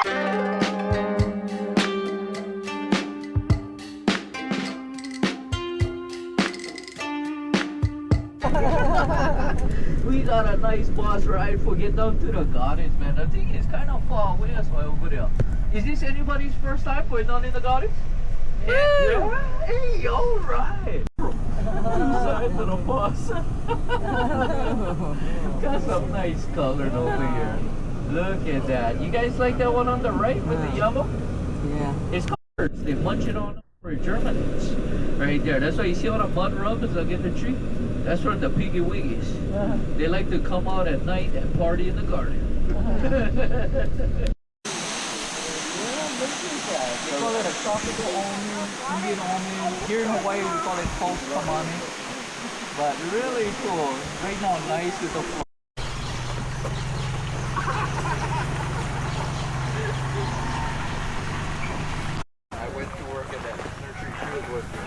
We got a nice bus ride for get down to the gardens, man. I think it's kind of far away as well over there. Is this anybody's first time going down in the gardens? Yeah. Hey, all right. Side of the bus. Got some nice colors over here. Look at that. You guys like that one on the right with the yellow? Yeah. It's colors. They munch it on for Germans. Right there. That's why you see all the mud rubbers against the tree. That's from the piggy wiggies. They like to come out at night and party in the garden. They call it a tropical almond, Indian almond. Here in Hawaii we call it false kamani. But really cool. Right now nice with the flow. I went to work at that nursery she was working at.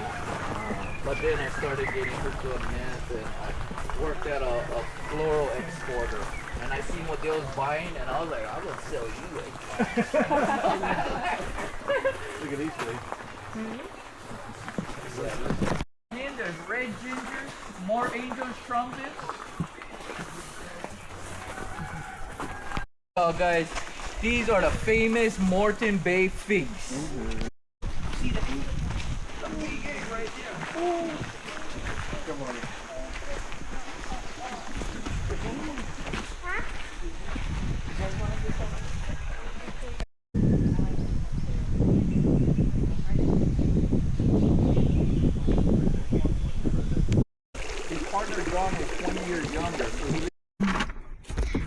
But then I started getting hooked on math and I worked at a floral exporter. And I seen what they was buying and I was like, I will sell you it. Look at these things. And there's red ginger, more angel's trumpets. Oh guys, these are the famous Moreton Bay figs. See the fig egg right there. Ooh. Come on. His partner John is 20 years younger, so he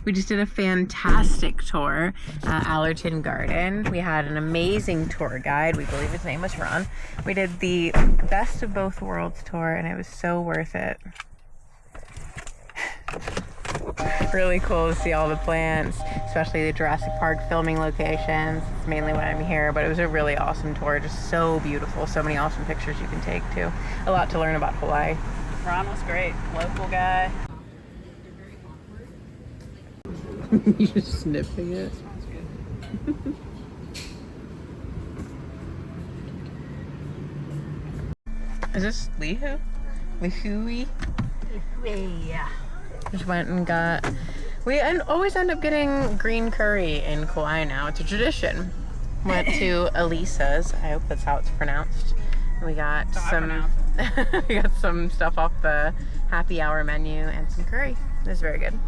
We just did a fantastic tour at Allerton Garden. We had an amazing tour guide. We believe his name was Ron. We did the best of both worlds tour and it was so worth it. Really cool to see all the plants, especially the Jurassic Park filming locations. It's mainly when I'm here, but it was a really awesome tour. Just so beautiful. So many awesome pictures you can take too. A lot to learn about Hawaii. Ron was great. Local guy. You're just sniffing it. Is this Lihu? Lihui? Yeah. Just went and got. We always end up getting green curry in Kauai now. It's a tradition. Went to Elisa's. I hope that's how it's pronounced. And we got we got some stuff off the happy hour menu and some curry. It was very good.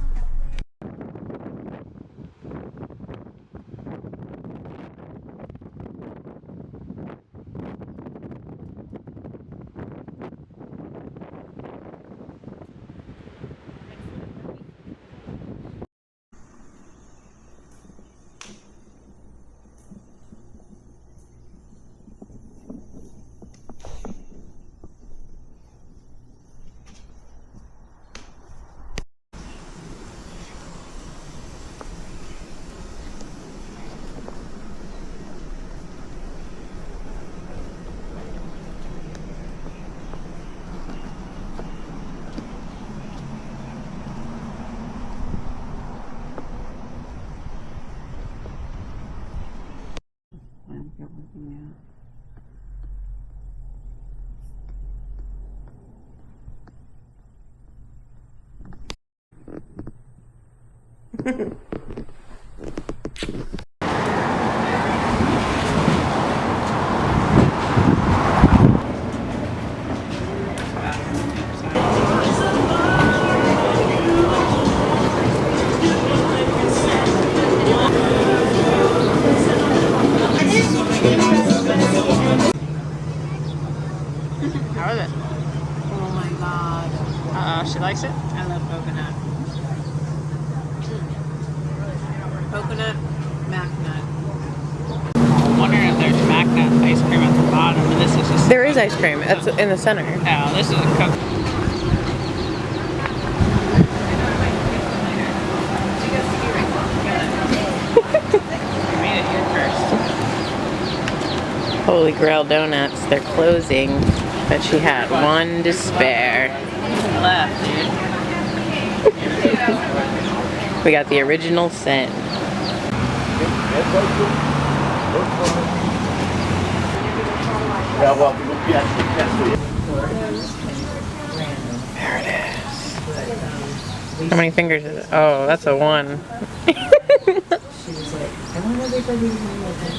How is it? Oh my god. She likes it? I love coconut. Coconut, mac nut. I'm wondering if there's mac nut ice cream at the bottom, and this is just... There is ice cream. That's in the center. Oh, this is a coconut. You made it here first. Holy Grail Donuts. They're closing, but she had one to spare. Left, dude. We got the original scent. Yeah, well, yes. There it is. How many fingers is it? Oh, that's a 1. She was like, I want everybody to know that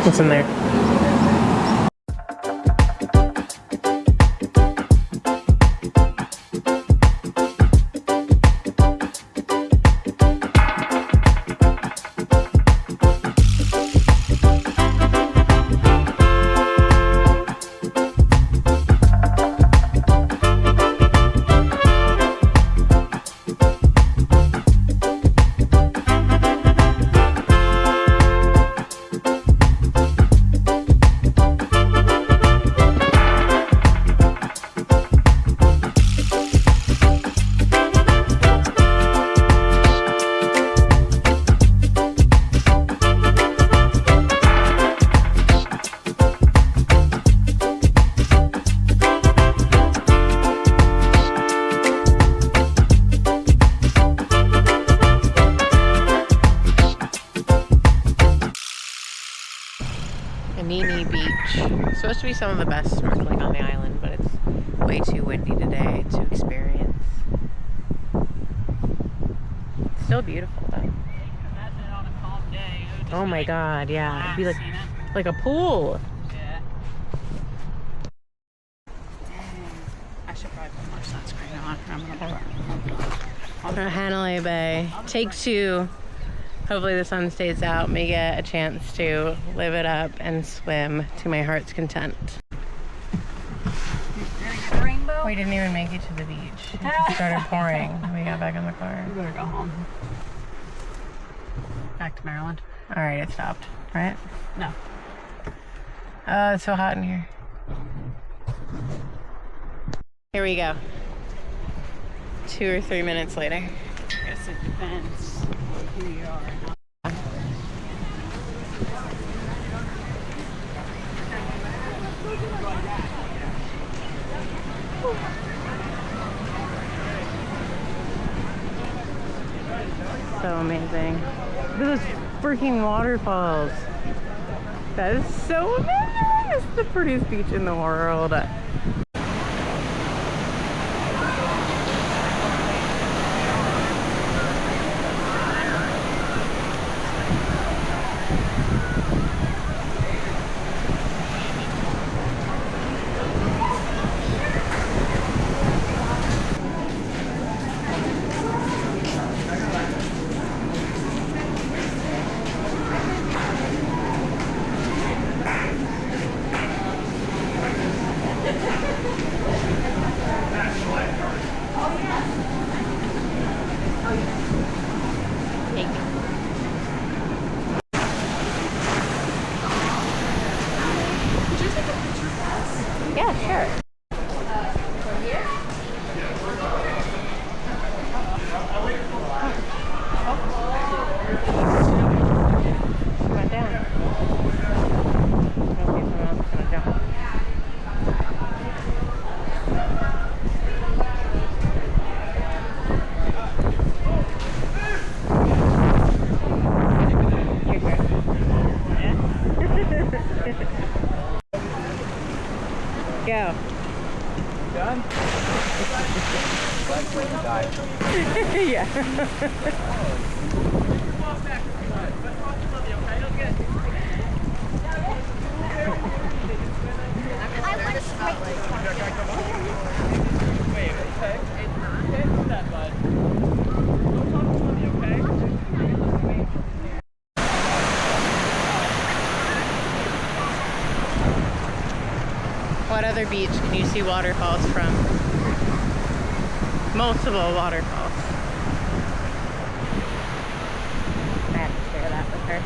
What's in there? Anini Beach. Supposed to be some of the best snorkeling on the island, but it's way too windy today to experience. Still beautiful though. Imagine it on a calm day. It would just Oh be my like god, yeah. It'd be relaxed, you know? like a pool. Yeah. I should probably put more sunscreen on. I'm gonna Hanalei Bay. Take 2. Hopefully the sun stays out. May get a chance to live it up and swim to my heart's content. rainbow. We didn't even make it to the beach. It just started pouring when we got back in the car. We better go home. Back to Maryland. Alright, it stopped, right? No. Oh, it's so hot in here. Here we go. 2 or 3 minutes later. I guess it depends on who you are. So amazing. Look at those freaking waterfalls. That is so amazing. It's the prettiest beach in the world. Yeah, sure. She went down. Okay, someone else is gonna jump. Your turn. Go. Done? Yeah. What other beach can you see waterfalls from? Multiple waterfalls. I have to share that with her.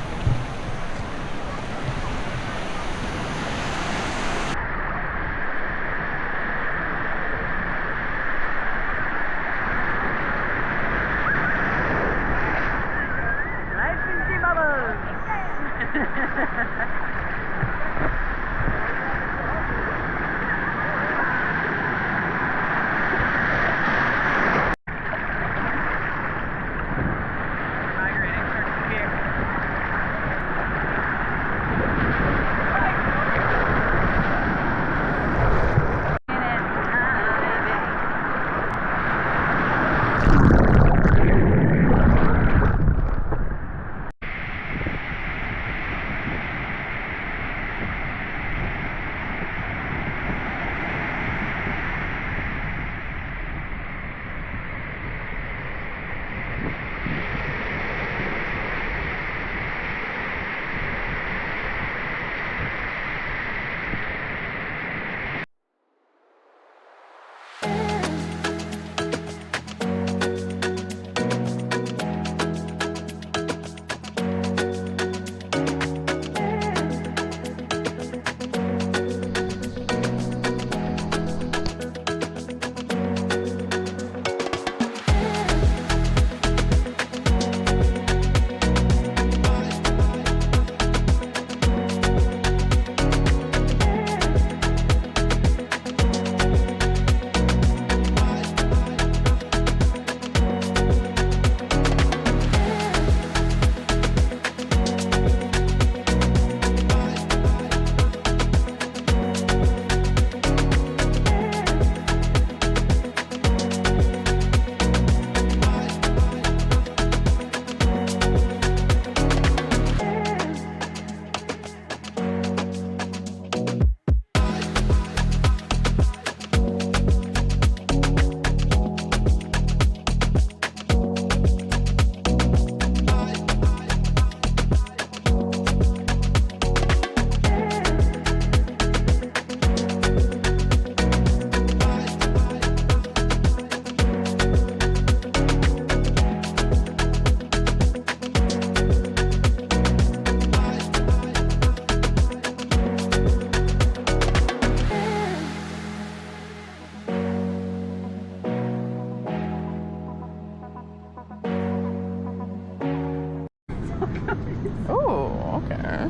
Oh, okay.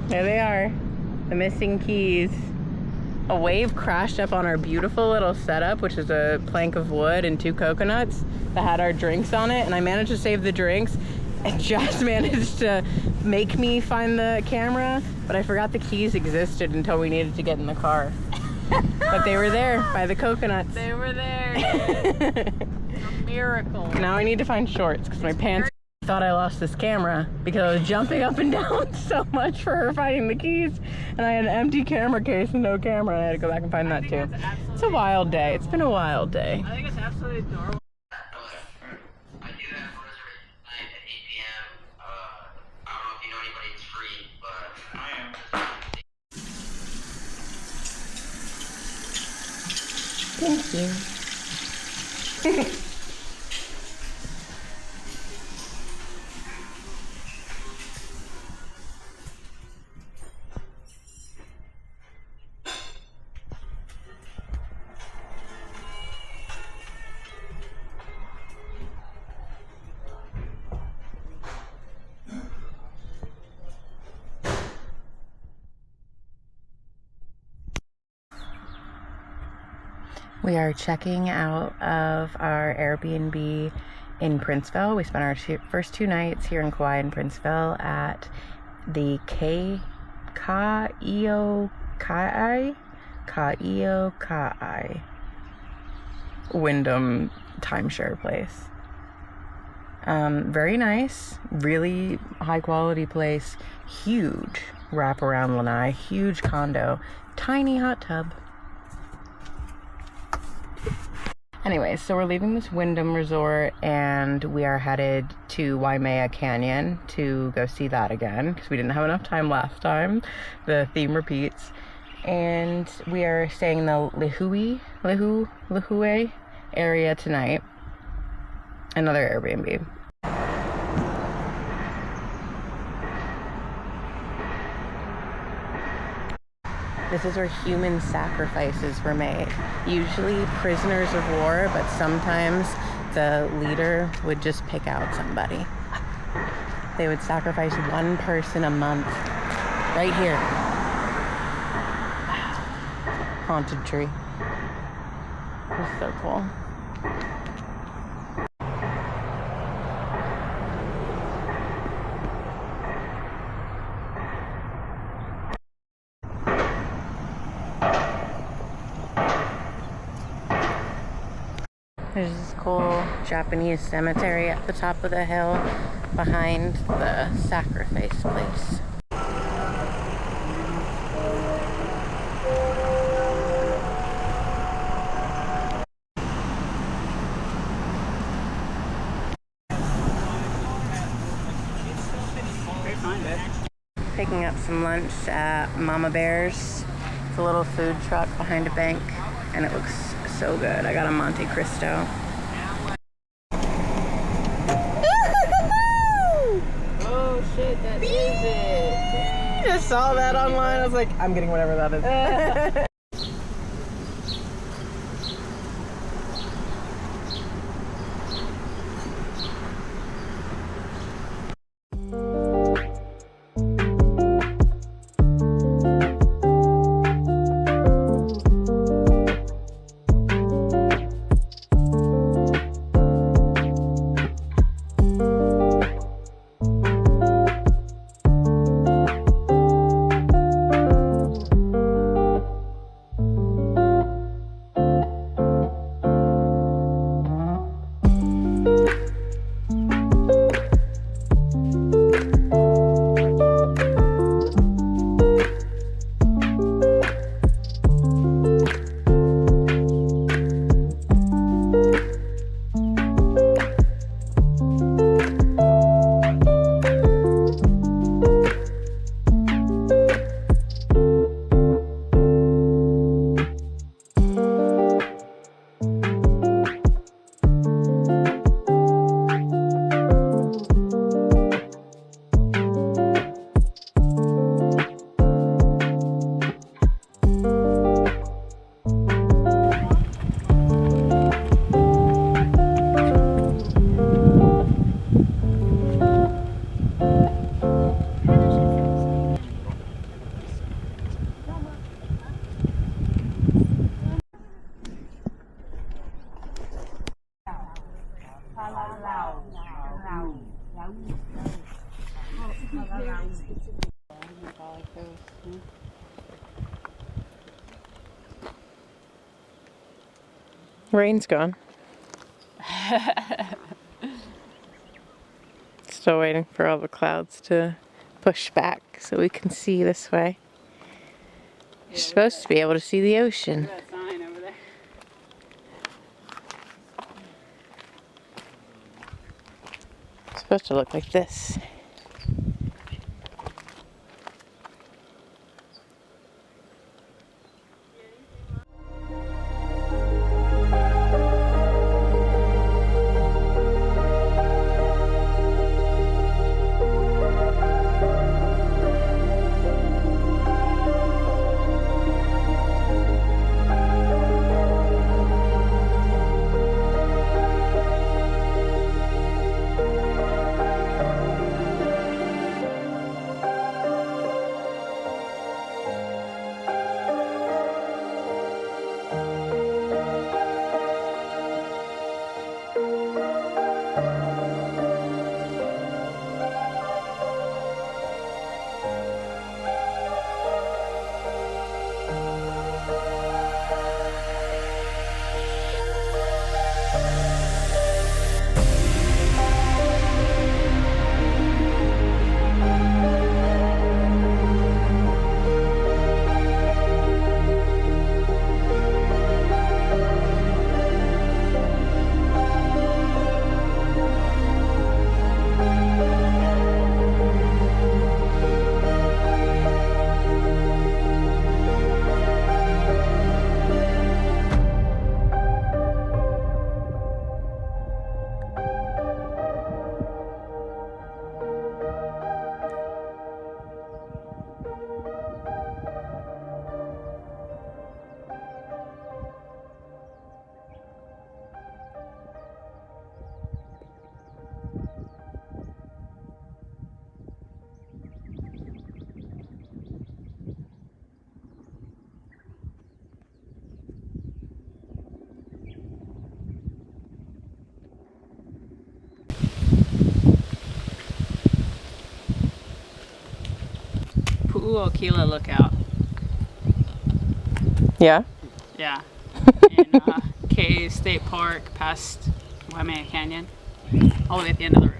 There they are. The missing keys. A wave crashed up on our beautiful little setup, which is a plank of wood and 2 coconuts that had our drinks on it, and I managed to save the drinks and just managed to make me find the camera, but I forgot the keys existed until we needed to get in the car. But they were there by the coconuts. They were there. A miracle. Now I need to find shorts because my pants thought I lost this camera because I was jumping up and down so much for her finding the keys, and I had an empty camera case and no camera, and I had to go back and find that too. It's a wild day. It's been a wild day. I think it's absolutely adorable. I do have a reservation tonight at 8 p.m. I don't know if you know anybody who's free, but I am. Thank you. We are checking out of our Airbnb in Princeville. We spent our first 2 nights here in Kauai in Princeville at the Ka'io Wyndham timeshare place. Very nice, really high quality place, huge wraparound lanai, huge condo, tiny hot tub. Anyway, so we're leaving this Wyndham resort and we are headed to Waimea Canyon to go see that again because we didn't have enough time last time. The theme repeats. And we are staying in the Lihue area tonight. Another Airbnb. This is where human sacrifices were made. Usually prisoners of war, but sometimes the leader would just pick out somebody. They would sacrifice 1 person a month. Right here. Haunted tree. It's so cool. There's this cool Japanese cemetery at the top of the hill behind the sacrifice place. Picking up some lunch at Mama Bear's. It's a little food truck behind a bank, and it looks so good. I got a Monte Cristo. Oh shit, that is it. I just saw that online. I was like, I'm getting whatever that is. Rain's gone. Still waiting for all the clouds to push back so we can see this way. You're supposed to be able to see the ocean. That sign over there. It's supposed to look like this. Pu'uokila lookout. Yeah? Yeah. In K State Park past Waimea Canyon. All the way at the end of the road.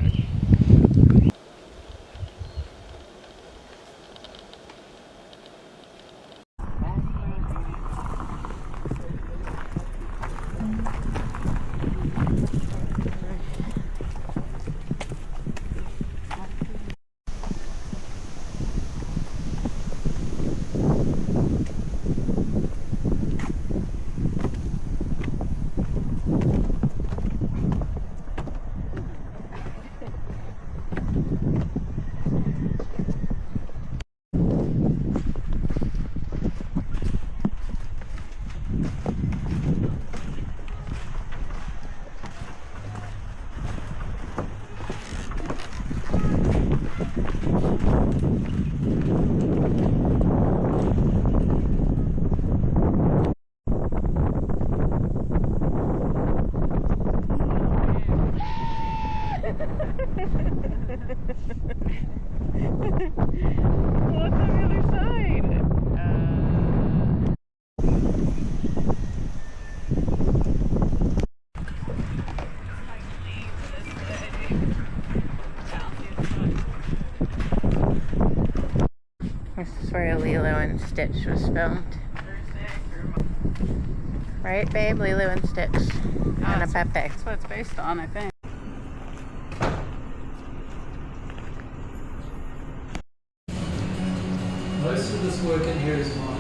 What's on the other side? This is where Lilo and Stitch was filmed. Right, babe? Lilo and Stitch. And a Pepe. That's what it's based on, I think. Most of this work in here is mine.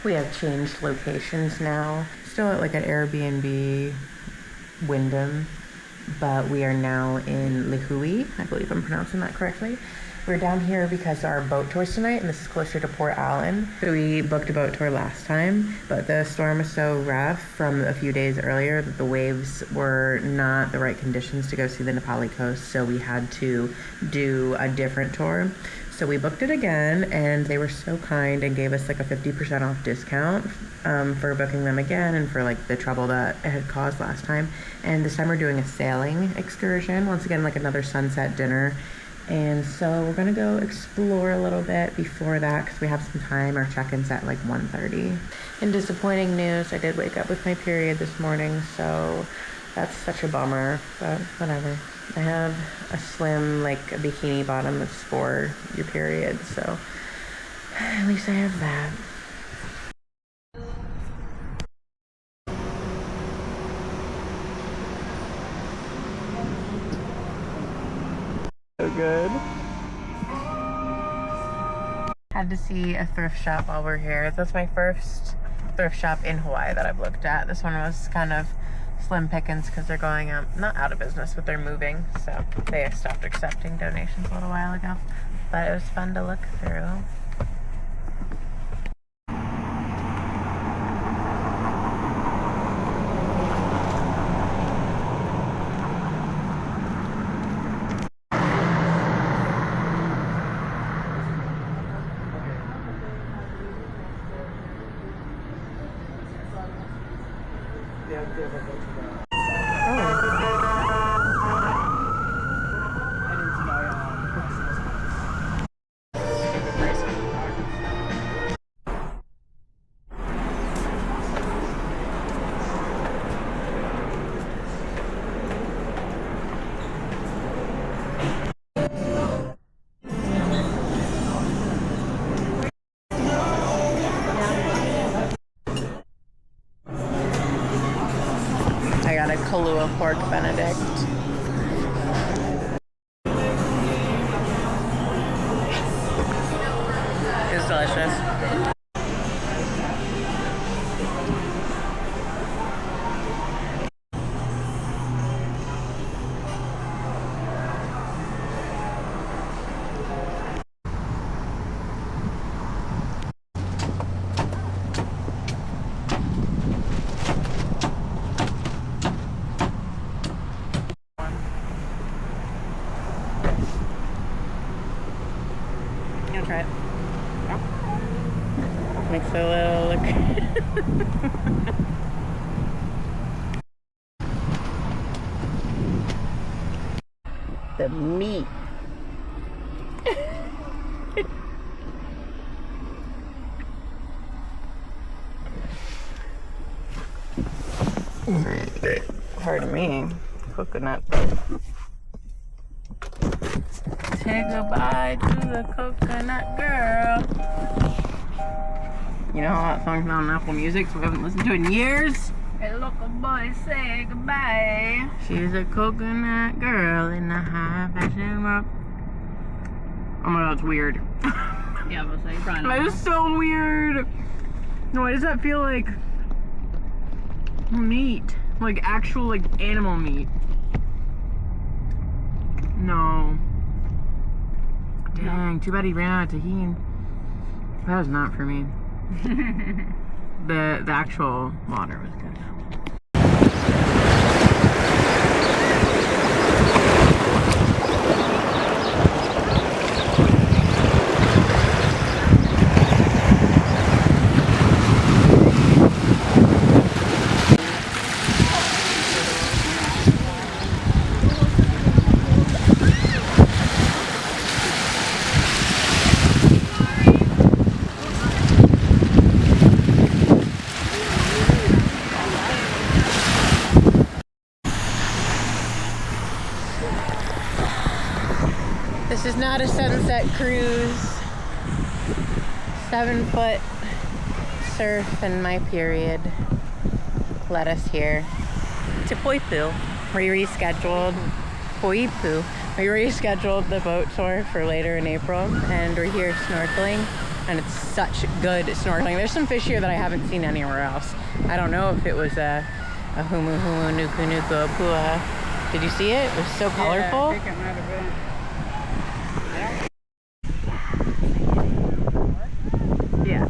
We have changed locations now. Still at like an Airbnb Wyndham, but we are now in Lihui. I believe I'm pronouncing that correctly. We're down here because our boat tour's tonight, and this is closer to Port Allen. So we booked a boat tour last time, but the storm was so rough from a few days earlier that the waves were not the right conditions to go see the Nepali coast, so we had to do a different tour. So we booked it again, and they were so kind and gave us like a 50% off discount for booking them again and for like the trouble that it had caused last time. And this time we're doing a sailing excursion, once again like another sunset dinner. And so we're gonna go explore a little bit before that because we have some time. Our check-in's at like 1:30. In disappointing news, I did wake up with my period this morning, so that's such a bummer, but whatever. I have a slim like a bikini bottom that's for your period, so at least I have that. So good. Had to see a thrift shop while we're here. That's my first thrift shop in Hawaii that I've looked at. This one was kind of slim pickings because they're going not out of business, but they're moving, so they have stopped accepting donations a little while ago. But it was fun to look through. I got a Kahlua pork Benedict. It's delicious. You wanna try it? Yeah. Makes a little look. The meat. Pardon me. Coconut. Say goodbye to the coconut girl. You know how that song's not on Apple Music, so we haven't listened to it in years? Hey, local boy, say goodbye. She's a coconut girl in the high fashion world. Oh my god, it's weird. Yeah, but say Brian. That is so weird. Why does that feel like meat? Like actual like animal meat. No. Dang, too bad he ran out of tahini. That was not for me. The actual water was good. This is not a sunset cruise. 7-foot surf and my period led us here to Poipu. We rescheduled the boat tour for later in April, and we're here snorkeling. and it's such good snorkeling. There's some fish here that I haven't seen anywhere else. I don't know if it was a humu humu nuku nuku apua. Did you see it? It was so colorful. Yeah, I think it might have been. Yeah.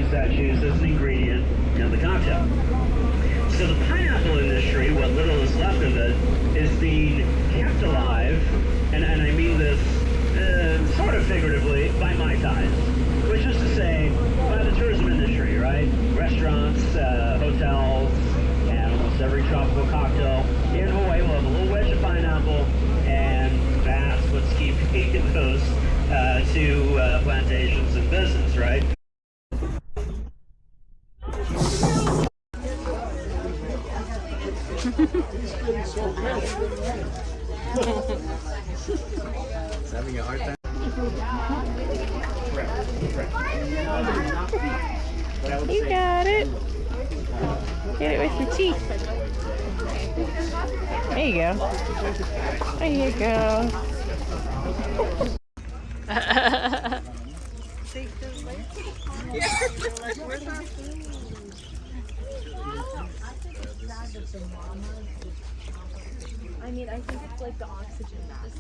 use that juice as an ingredient in the cocktail. So the pineapple industry, what little is left of it, is being kept alive, and I mean this sort of figuratively, by Mai Tais, which is to say, by the tourism industry, right? Restaurants, hotels, and almost every tropical cocktail in Hawaii will have a little wedge of pineapple, and that's what's keeping those two plantations in business, right? Having a hard time. You got it. Get it with your teeth. There you go. There you go. I mean, I think it's like the oxygen mask.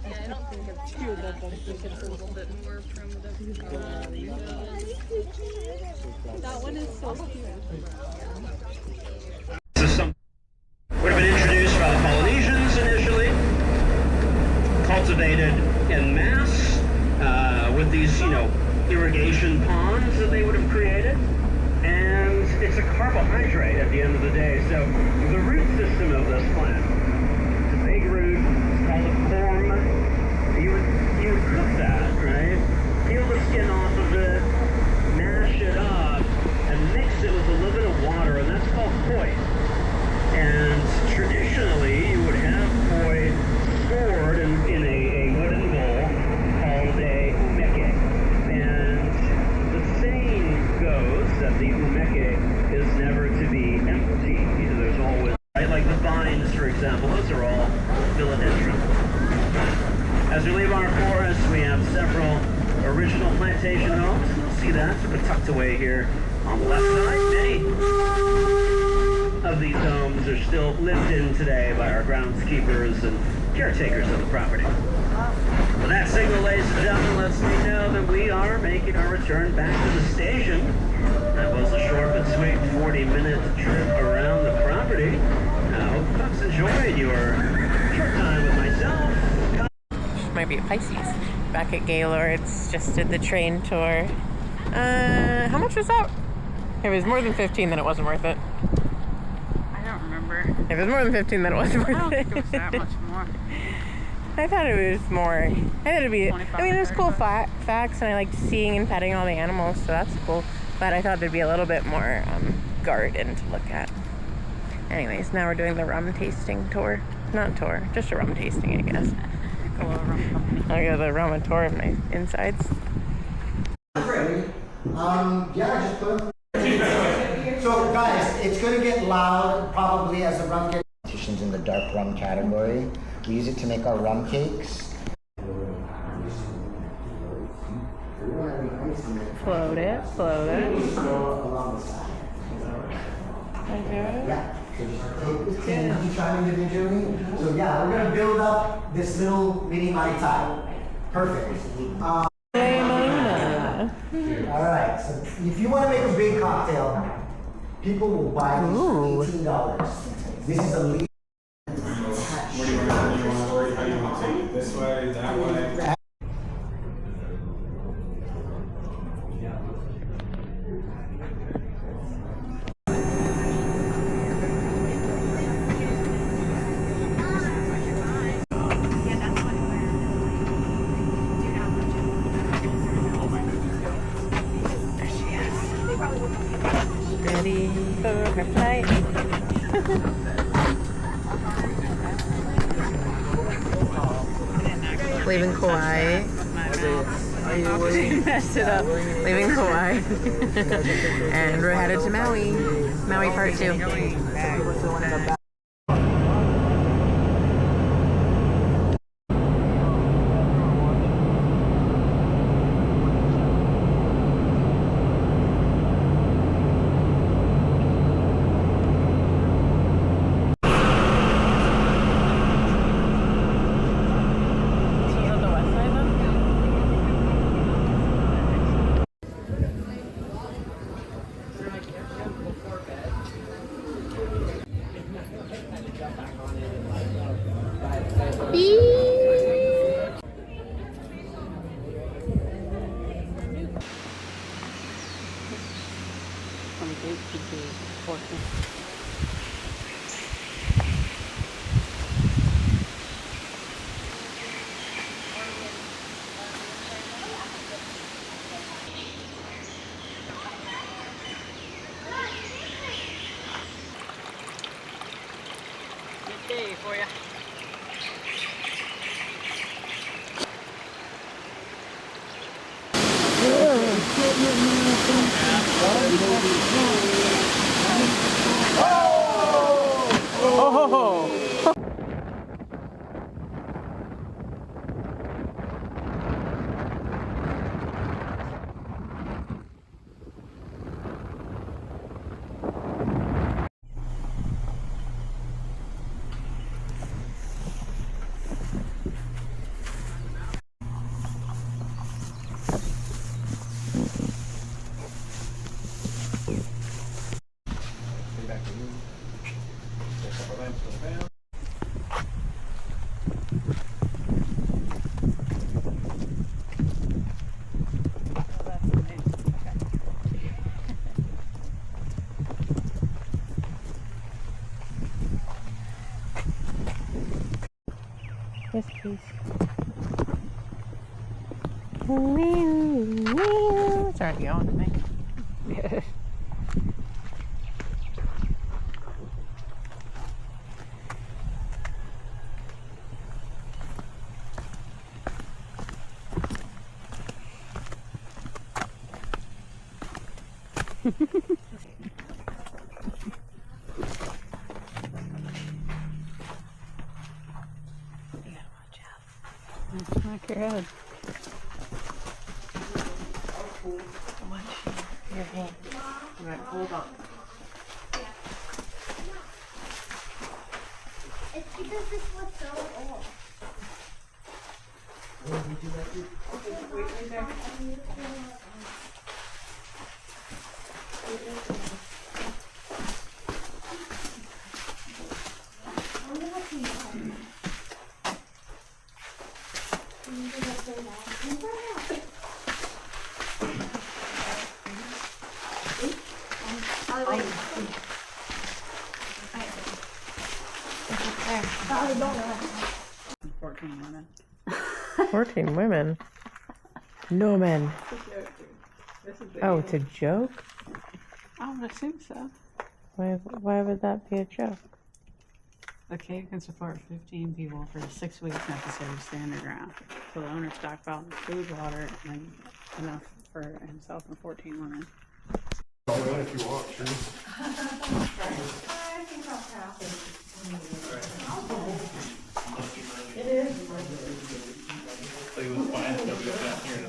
Yeah, I don't think it's true that I think it's a little bit more primitive. That one is so cute. Would have been introduced by the Polynesians initially, cultivated en masse with these, irrigation ponds that they would have created. And it's a carbohydrate at the end of the day. So the root system of this plant, it's a big root, it's called a corm. You would cook that, right? Peel the skin off of it, mash it up, and mix it with a little bit of water, and that's called poi. And traditionally, you would have poi stored in a wooden bowl called a umeke. And the saying goes that the umeke is never to be empty. There's always, right? Like the vines, for example, those are all philodendron. As we leave our forest, we have several original plantation homes. You'll see that sort of tucked away here on the left side. Many of these homes are still lived in today by our groundskeepers and caretakers of the property. Well, that signal, ladies and gentlemen, lets me know that we are making our return back to the station. That was a short but sweet 40-minute trip around the property. I hope folks enjoyed your short time with myself. Might be a Pisces. Back at Gaylord's, just did the train tour. How much was that? If it was more than 15, then it wasn't worth it. I don't remember. If it was more than 15, then it wasn't worth I don't it. think it was that much more. I thought it was more. I thought it'd be. I mean, it was cool facts, and I liked seeing and petting all the animals, so that's cool. But I thought there'd be a little bit more garden to look at. Anyways, now we're doing the rum tasting tour. Not tour, just a rum tasting, I guess. I got the rum tour of my insides. Yeah, just put them. So guys, it's gonna get loud probably as the rum gets. Competitions in the dark rum category. We use it to make our rum cakes. Float it, float it. Go along the side. Okay. Yeah. So just take this and each one individually. So yeah, we're gonna build up this little mini Mai Tai. Perfect. All right. So if you want to make a big cocktail, people will buy these for $18. This is a lead. What do you want? How do you want to take it? This way, that way? Ready for her flight. Leaving Kauai. Messed it up. Leaving Kauai. And we're headed to Maui. Maui Part 2. Good day for you. Oh! Yes, please. It's already going to me. Smack your head. Watch your hand. Alright, hold on. It's because this was so old. Women. 14 women? No men. Oh, it's a joke? I would assume so. Why would that be a joke? The cave can support 15 people for the 6 weeks necessary to stay underground. So the owner stockpiled food, water, and enough for himself and 14 women. All right, if you want, sure. It is. It was fine. Nobody was down here.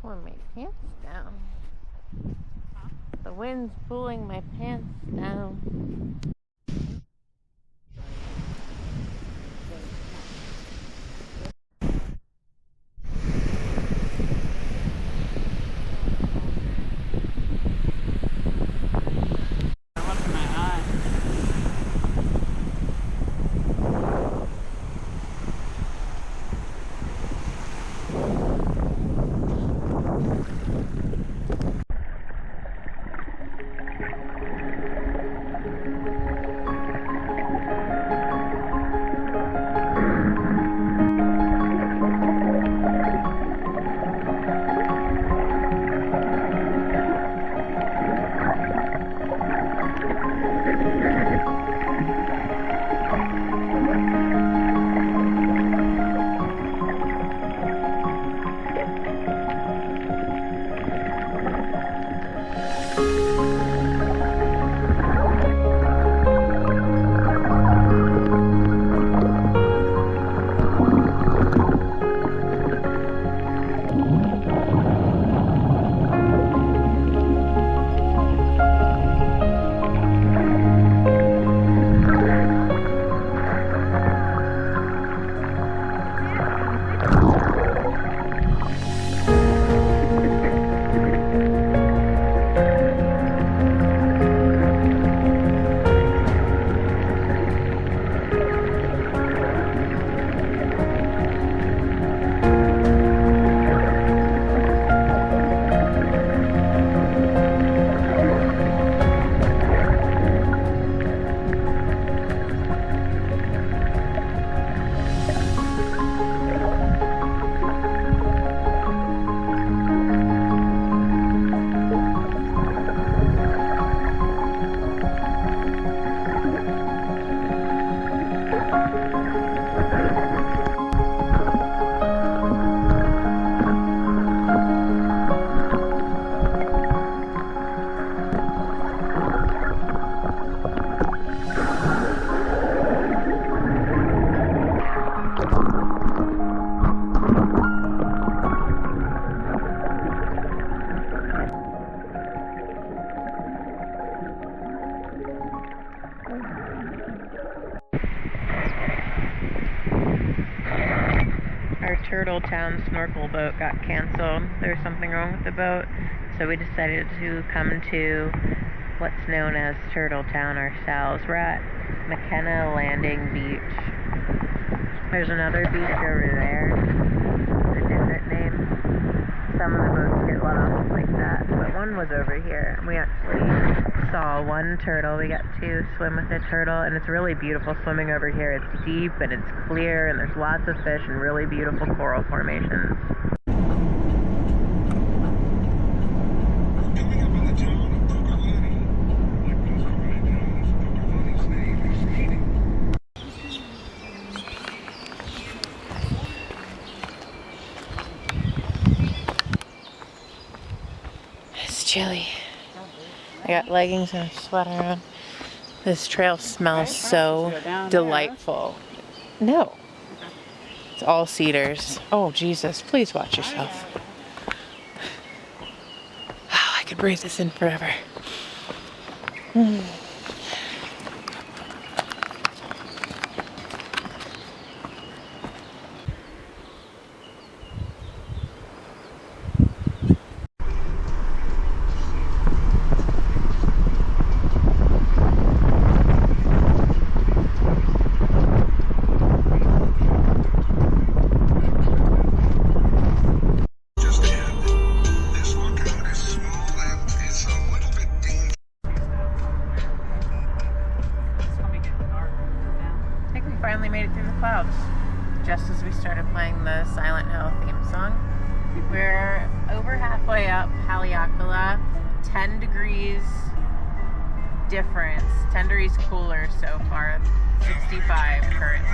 Pulling my pants down. The wind's pulling my pants down. Turtle Town snorkel boat got canceled. There was something wrong with the boat, so we decided to come to what's known as Turtle Town ourselves. We're at McKenna Landing Beach. There's another beach over there, a different name. Some of the boats get let off like that, but one was over here, and we actually saw one turtle. We got to swim with a turtle, and it's really beautiful swimming over here. It's deep and it's clear, and there's lots of fish and really beautiful coral formations. It's chilly. I got leggings and a sweater on. This trail smells so delightful. No. It's all cedars. Oh, Jesus. Please watch yourself. Oh, I could breathe this in forever. Finally made it through the clouds just as we started playing the Silent Hill theme song. We're over halfway up Haleakala, 10 degrees difference, 10 degrees cooler so far, 65 currently.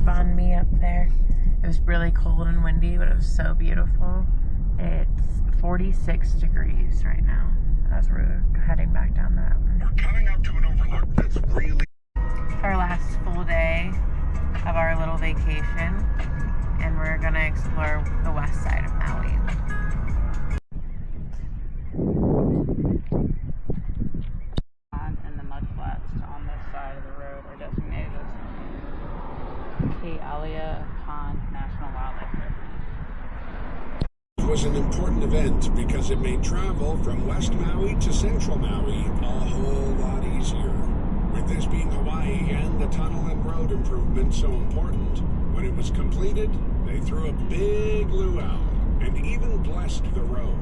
Bon Me up there. It was really cold and windy, but it was so beautiful. It's 46 degrees right now as we're heading back down the mountain. We're coming up to an overlook that's really... It's our last full day of our little vacation, and we're gonna explore the west side of Maui. And the mud flats on this side of the road are designated as Kealia Pond National Wildlife Refuge. It was an important event because it made travel from West Maui to Central Maui a whole lot easier. With this being Hawaii and the tunnel and road improvement so important, when it was completed, they threw a big luau and even blessed the road.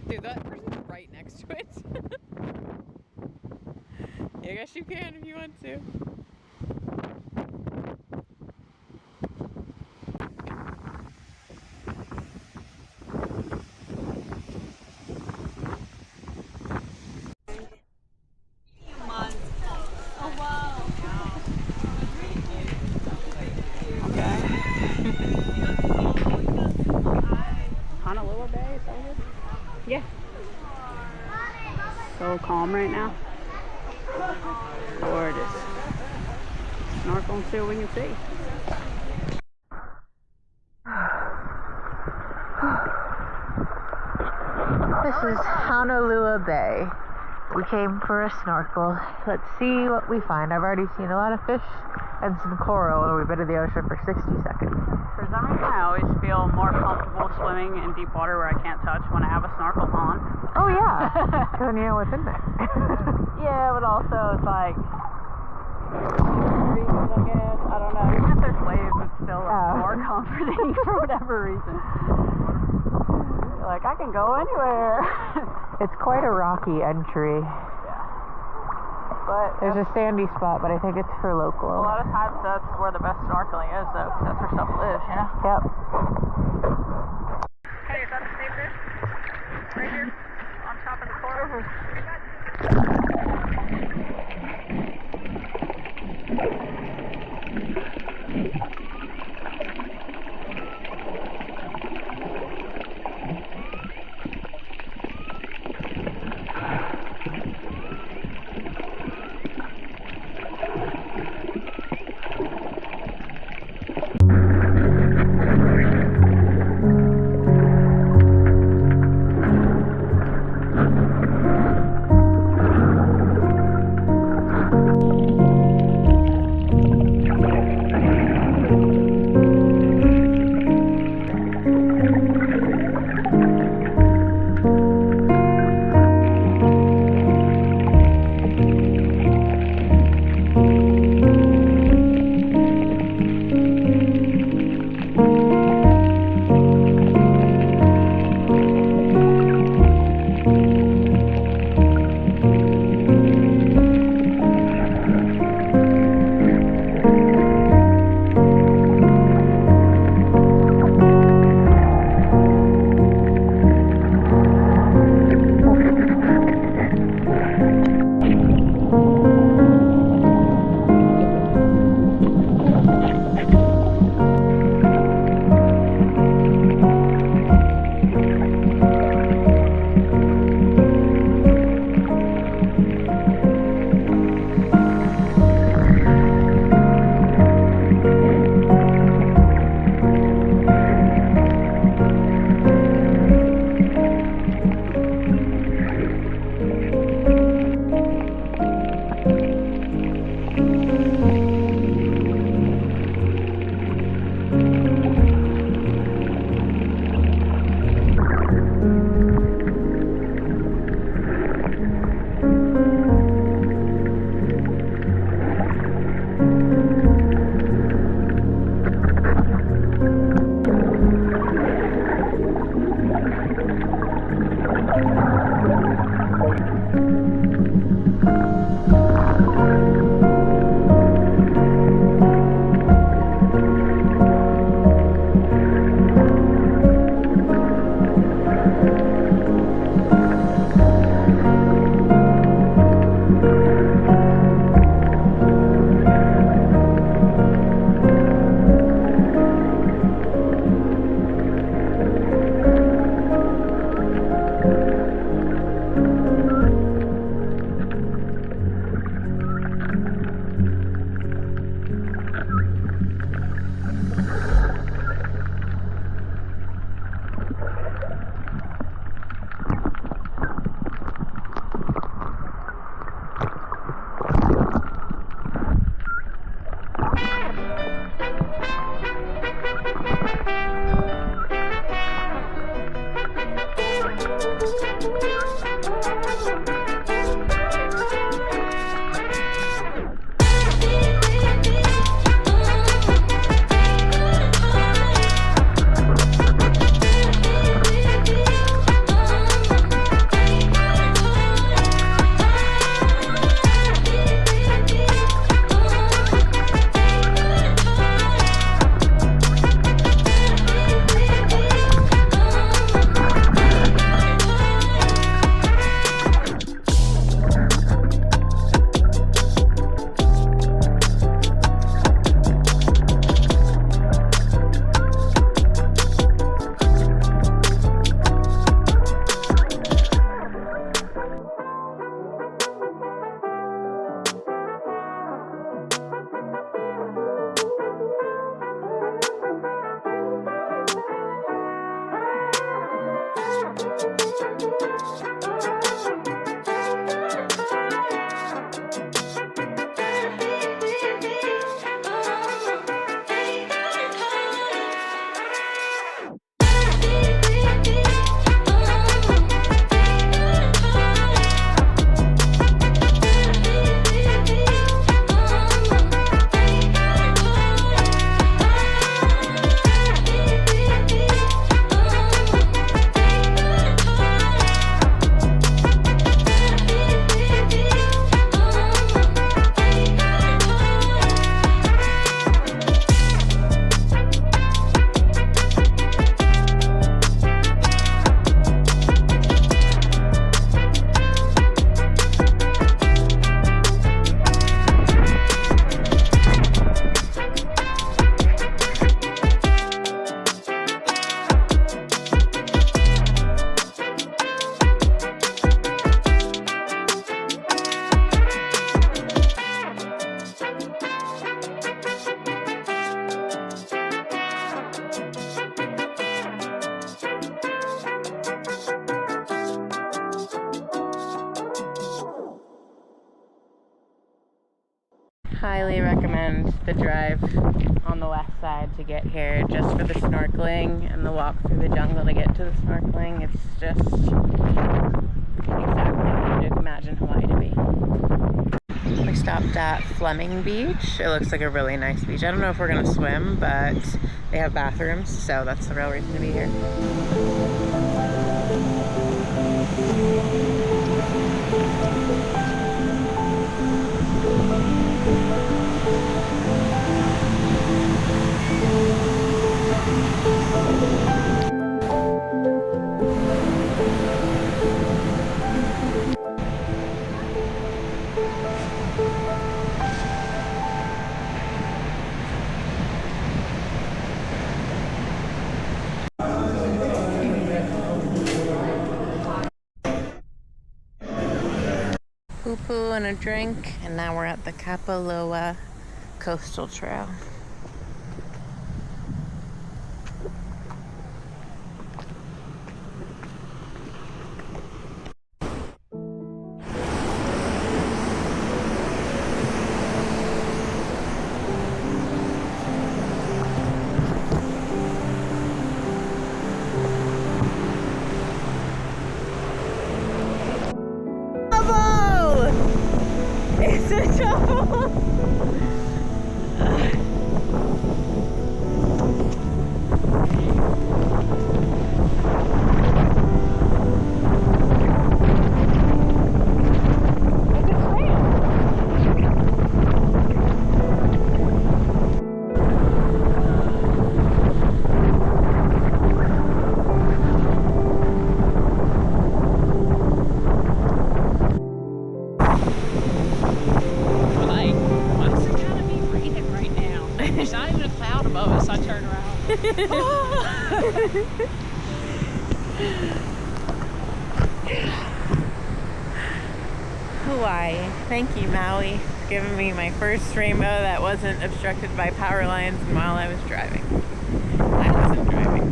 Dude, that person's right next to it. I guess you can if you want to. Honolulu Bay, is that it? Yeah. So calm right now. Gorgeous. Snorkel and see what we can see. This is Honolulu Bay. We came for a snorkel. Let's see what we find. I've already seen a lot of fish and some coral, and we've been in the ocean for 60 seconds. For some reason, I always feel more comfortable swimming in deep water where I can't touch when I have a snorkel on. Oh yeah, because then you know what's in there. Yeah, but also it's like reasons, I guess. I don't know. Even if there's waves, it's still more comforting for whatever reason. You're like, I can go anywhere. It's quite a rocky entry. But there's a sandy spot, but I think it's for local. A lot of times that's where the best snorkeling is, though, because that's where stuff lives, you know? Yep. Hey, is that the same fish? Right here? On top of the coral? highly recommend the drive on the west side to get here, just for the snorkeling and the walk through the jungle to get to the snorkeling. It's just exactly what you'd imagine Hawaii to be. We stopped at Fleming Beach. It looks like a really nice beach. I don't know if we're gonna swim, but they have bathrooms, so that's the real reason to be here. Poo-poo and a drink, and now we're at the Kapalua Coastal Trail. It's a trouble. Hawaii. Thank you, Maui, for giving me my first rainbow that wasn't obstructed by power lines while I was driving. I wasn't driving.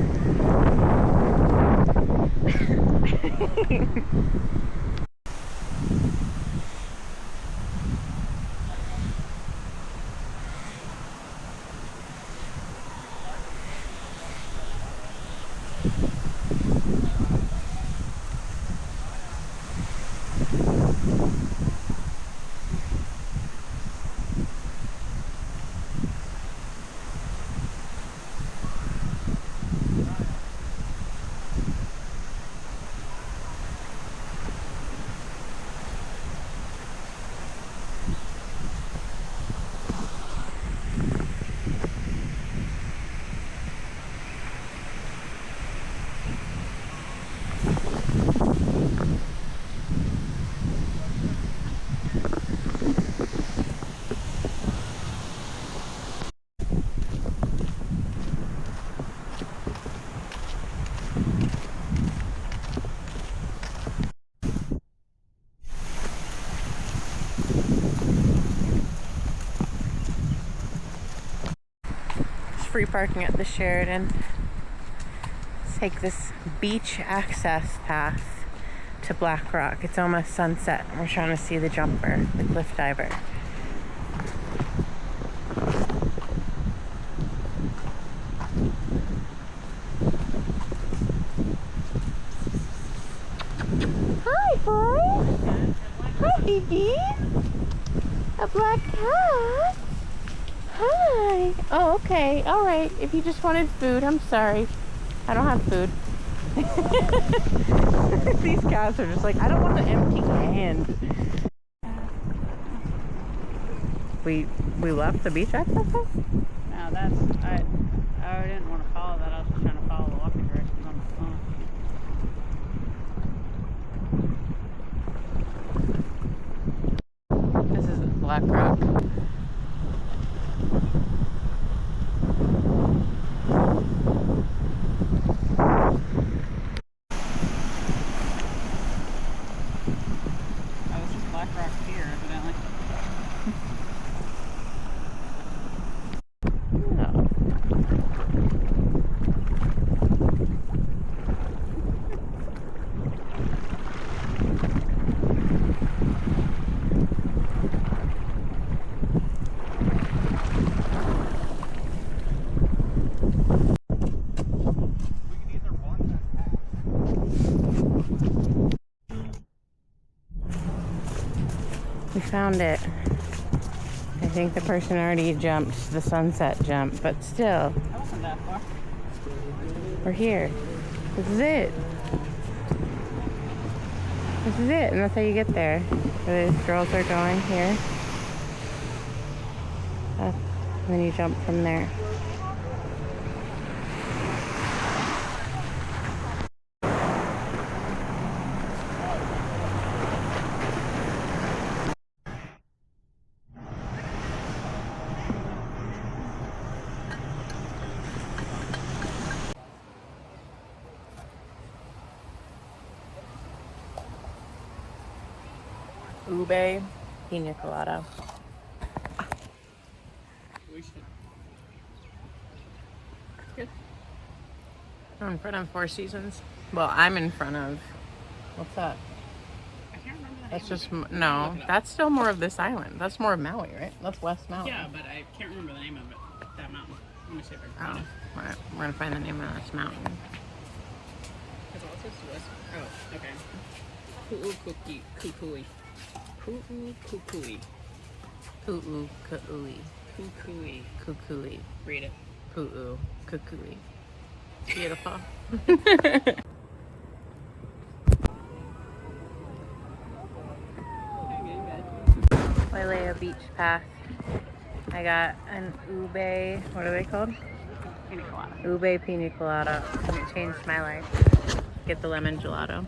Free parking at the Sheridan. Let's take this beach access path to Black Rock. It's almost sunset. We're trying to see the jumper, the cliff diver. Hi, boy. Hi, baby. A black cat. Hi. Oh, okay. All right. If you just wanted food, I'm sorry. I don't have food. These cats are just like, I don't want an empty hand. We left the beach access path? No, I didn't want to follow that. I was just trying to follow the walking directions on my phone. This is Black Rock. We found it. I think the person already jumped the sunset jump, but still. That wasn't that far. We're here. This is it. This is it, and that's how you get there. Where these girls are going here. And then you jump from there. Ube pina colada. We should. Good. I'm in front of Four Seasons. Well, I'm in front of. What's that? I can't remember that. That's just no. That's still more of this island. That's more of Maui, right? That's West Maui. Yeah, but I can't remember the name of it. That mountain. Let me see if I can find it. Oh, right. We're gonna find the name of this mountain. Because also West. Oh, okay. Ku'u Kukui. Ku'u Kukui. Pu'u Ku'ui. Kukui. Kukui. Read it. Pu'u Kukui. Beautiful. Wailea Beach Path. I got an ube, what are they called? Pina colada. Ube pina colada. It changed my life. Get the lemon gelato.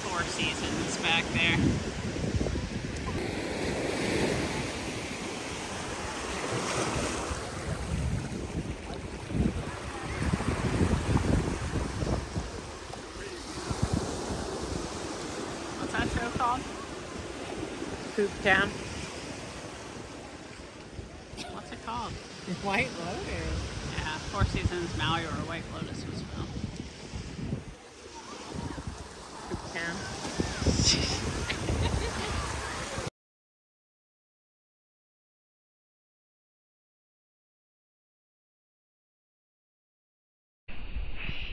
Four Seasons back there. What's that show called? Poop Town. What's it called? White Lotus. Yeah, Four Seasons Maui or White Lotus was filmed. Poop Town.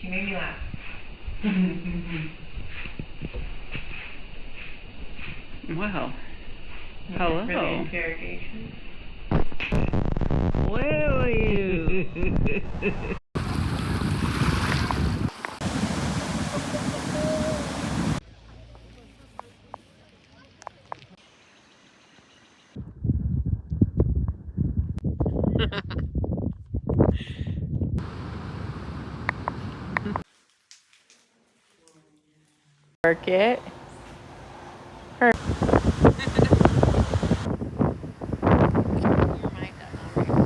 You made me laugh. Wow. Hello. For the interrogation. Where are you? Market.